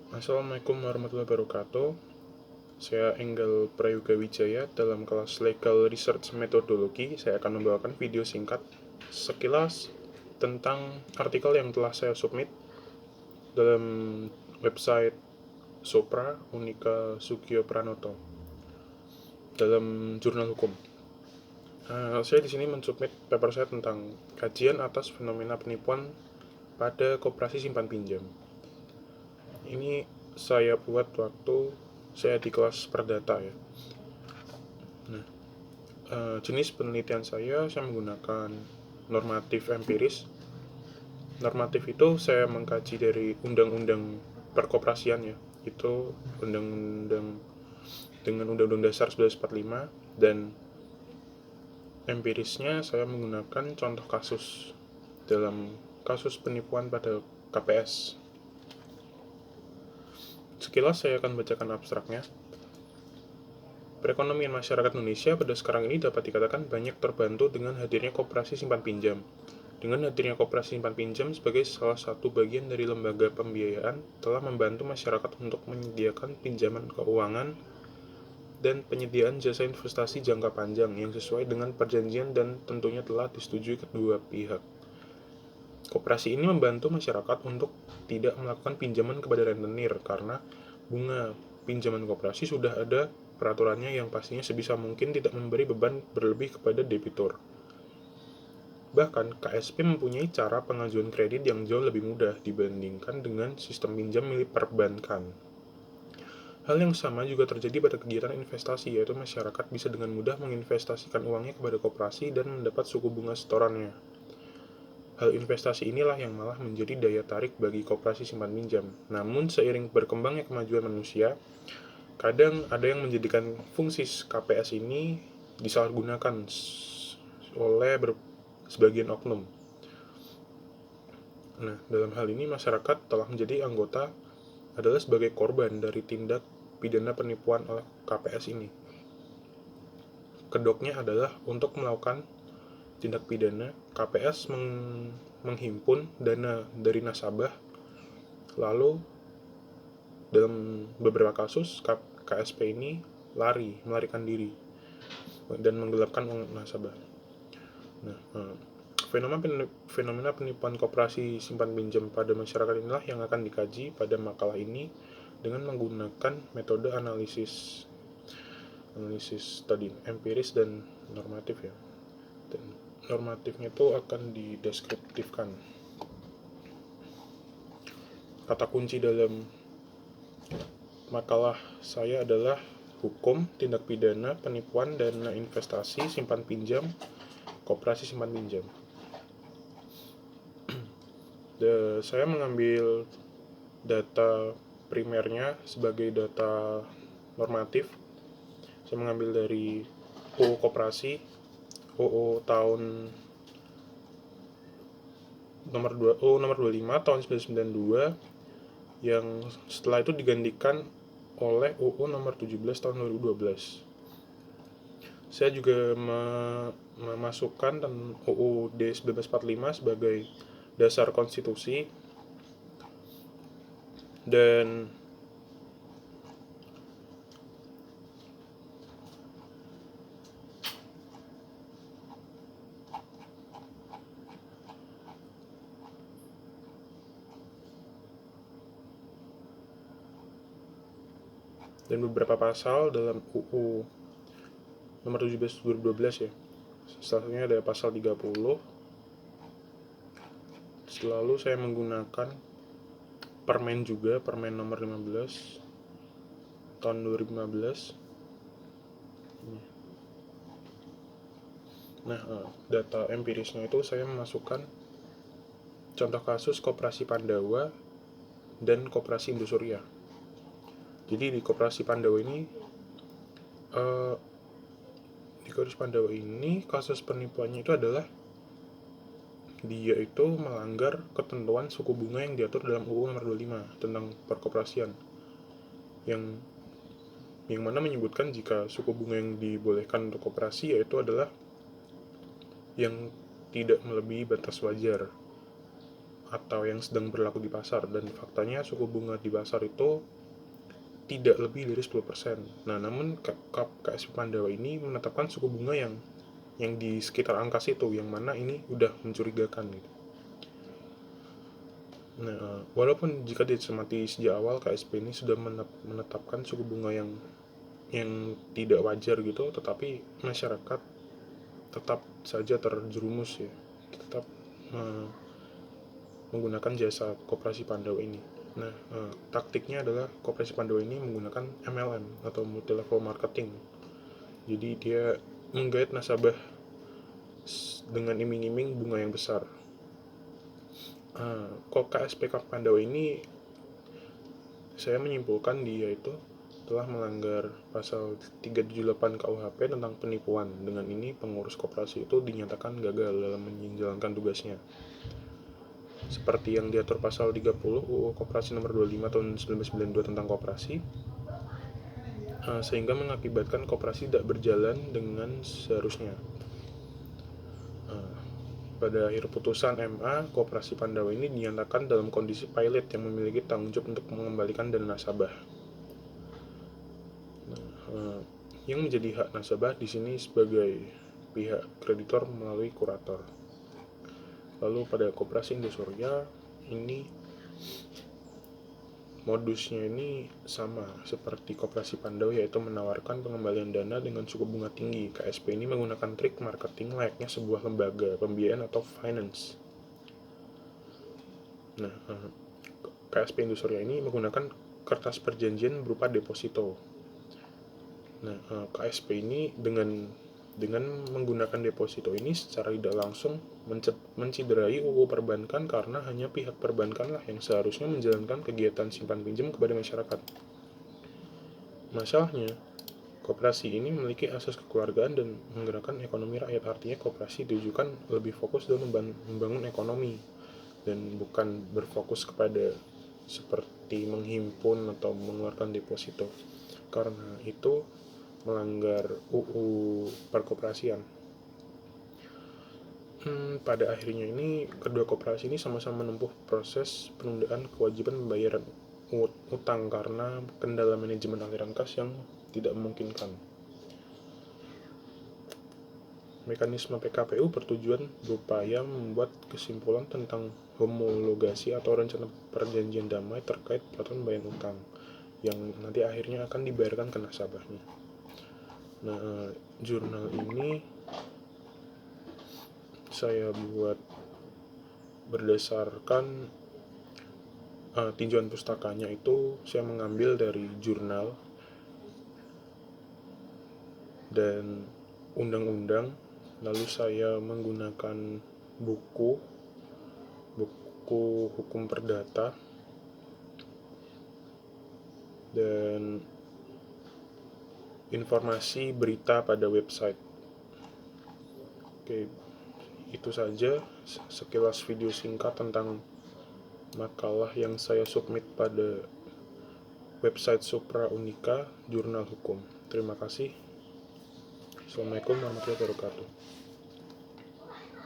Assalamualaikum warahmatullahi wabarakatuh. Saya Enggal Prayoga Wijaya. Dalam kelas Legal Research Methodology, saya akan membawakan video singkat sekilas tentang artikel yang telah saya submit dalam website Sopra Unika Sugio Pranoto dalam jurnal hukum. Saya di sini mensubmit paper saya tentang kajian atas fenomena penipuan pada koperasi simpan pinjam. Ini saya buat waktu saya di kelas perdata ya. Jenis penelitian saya menggunakan normatif empiris. Normatif itu saya mengkaji dari undang-undang perkoperasian ya, itu undang-undang dengan undang-undang dasar 1945, dan empirisnya saya menggunakan contoh kasus dalam kasus penipuan pada KPS. Sekilas saya akan bacakan abstraknya. Perekonomian masyarakat Indonesia pada sekarang ini dapat dikatakan banyak terbantu dengan hadirnya koperasi simpan pinjam. Dengan hadirnya koperasi simpan pinjam sebagai salah satu bagian dari lembaga pembiayaan telah membantu masyarakat untuk menyediakan pinjaman keuangan dan penyediaan jasa investasi jangka panjang yang sesuai dengan perjanjian dan tentunya telah disetujui kedua pihak. Koperasi ini membantu masyarakat untuk tidak melakukan pinjaman kepada rentenir karena bunga pinjaman koperasi sudah ada peraturannya yang pastinya sebisa mungkin tidak memberi beban berlebih kepada debitur. Bahkan, KSP mempunyai cara pengajuan kredit yang jauh lebih mudah dibandingkan dengan sistem pinjam milik perbankan. Hal yang sama juga terjadi pada kegiatan investasi, yaitu masyarakat bisa dengan mudah menginvestasikan uangnya kepada koperasi dan mendapat suku bunga setorannya. Hal investasi inilah yang malah menjadi daya tarik bagi koperasi simpan pinjam. Namun, seiring berkembangnya kemajuan manusia, kadang ada yang menjadikan fungsi KPS ini disalahgunakan oleh sebagian oknum. Nah, dalam hal ini masyarakat telah menjadi anggota adalah sebagai korban dari tindak pidana penipuan oleh KPS ini. Kedoknya adalah untuk melakukan tindak pidana, KPS menghimpun dana dari nasabah, lalu dalam beberapa kasus KSP ini melarikan diri dan menggelapkan uang nasabah. Nah, fenomena penipuan koperasi simpan pinjam pada masyarakat inilah yang akan dikaji pada makalah ini dengan menggunakan metode analisis tadi empiris dan normatif ya. Dan normatifnya itu akan dideskriptifkan. Kata kunci dalam makalah saya adalah hukum, tindak pidana, penipuan, dana investasi, simpan pinjam, koperasi simpan pinjam. Saya mengambil data primernya sebagai data normatif. Saya mengambil dari UU Koperasi, UU tahun nomor 25 tahun 1992, yang setelah itu digantikan oleh UU nomor 17 tahun 2012. Saya juga memasukkan UUD 1945 sebagai dasar konstitusi, dan beberapa pasal dalam UU nomor 17 2012 ya. Selanjutnya ada pasal 30. Selalu saya menggunakan permen juga, permen nomor 15 tahun 2015. Nah, data empirisnya itu saya memasukkan contoh kasus koperasi Pandawa dan koperasi Indosuria. Jadi di koperasi Pandawa ini kasus penipuannya itu adalah dia itu melanggar ketentuan suku bunga yang diatur dalam UU nomor 25 tentang perkoperasian, yang mana menyebutkan jika suku bunga yang dibolehkan untuk koperasi yaitu adalah yang tidak melebihi batas wajar atau yang sedang berlaku di pasar, dan faktanya suku bunga di pasar itu tidak lebih dari 10%. Nah, namun KSP Pandawa ini menetapkan suku bunga yang di sekitar angka situ, yang mana ini udah mencurigakan gitu. Nah, walaupun jika dicermati sejak awal KSP ini sudah menetapkan suku bunga yang tidak wajar gitu, tetapi masyarakat tetap saja terjerumus ya, tetap menggunakan jasa Koperasi Pandawa ini. Nah, taktiknya adalah Koperasi Pandawa ini menggunakan MLM atau multi level marketing. Jadi dia menggait nasabah dengan iming-iming bunga yang besar. Kok KSP Pandawa ini, saya menyimpulkan dia itu telah melanggar pasal 378 KUHP tentang penipuan. Dengan ini pengurus koperasi itu dinyatakan gagal dalam menjalankan tugasnya. Seperti yang diatur pasal 30 UU Koperasi nomor 25 tahun 1992 tentang koperasi, sehingga mengakibatkan koperasi tidak berjalan dengan seharusnya. Pada akhir putusan MA, Koperasi Pandawa ini dinyatakan dalam kondisi pilot yang memiliki tanggung jawab untuk mengembalikan dana nasabah. Yang menjadi hak nasabah di sini sebagai pihak kreditor melalui kurator. Lalu pada Koperasi Indosuria ini modusnya ini sama seperti Koperasi Pandawa, yaitu menawarkan pengembalian dana dengan suku bunga tinggi. KSP ini menggunakan trik marketing layaknya sebuah lembaga pembiayaan atau finance. Nah, KSP Indosuria ini menggunakan kertas perjanjian berupa deposito. Nah, KSP ini dengan menggunakan deposito ini secara tidak langsung menciderai UU perbankan, karena hanya pihak perbankan lah yang seharusnya menjalankan kegiatan simpan pinjam kepada masyarakat. Masalahnya, koperasi ini memiliki asas kekeluargaan dan menggerakkan ekonomi rakyat. Artinya koperasi ditujukan lebih fokus dalam membangun ekonomi dan bukan berfokus kepada seperti menghimpun atau mengeluarkan deposito. Karena itu melanggar UU perkoperasian. Pada akhirnya ini kedua koperasi ini sama-sama menempuh proses penundaan kewajiban pembayaran utang karena kendala manajemen aliran kas yang tidak memungkinkan. Mekanisme PKPU bertujuan berupaya membuat kesimpulan tentang homologasi atau rencana perjanjian damai terkait peraturan pembayaran utang yang nanti akhirnya akan dibayarkan ke nasabahnya. Nah, jurnal ini saya buat berdasarkan tinjauan pustakanya itu saya mengambil dari jurnal dan undang-undang, lalu saya menggunakan buku hukum perdata dan informasi berita pada website. Oke, itu saja sekilas video singkat tentang makalah yang saya submit pada website Supra Unika Jurnal Hukum. Terima kasih. Assalamualaikum warahmatullahi wabarakatuh.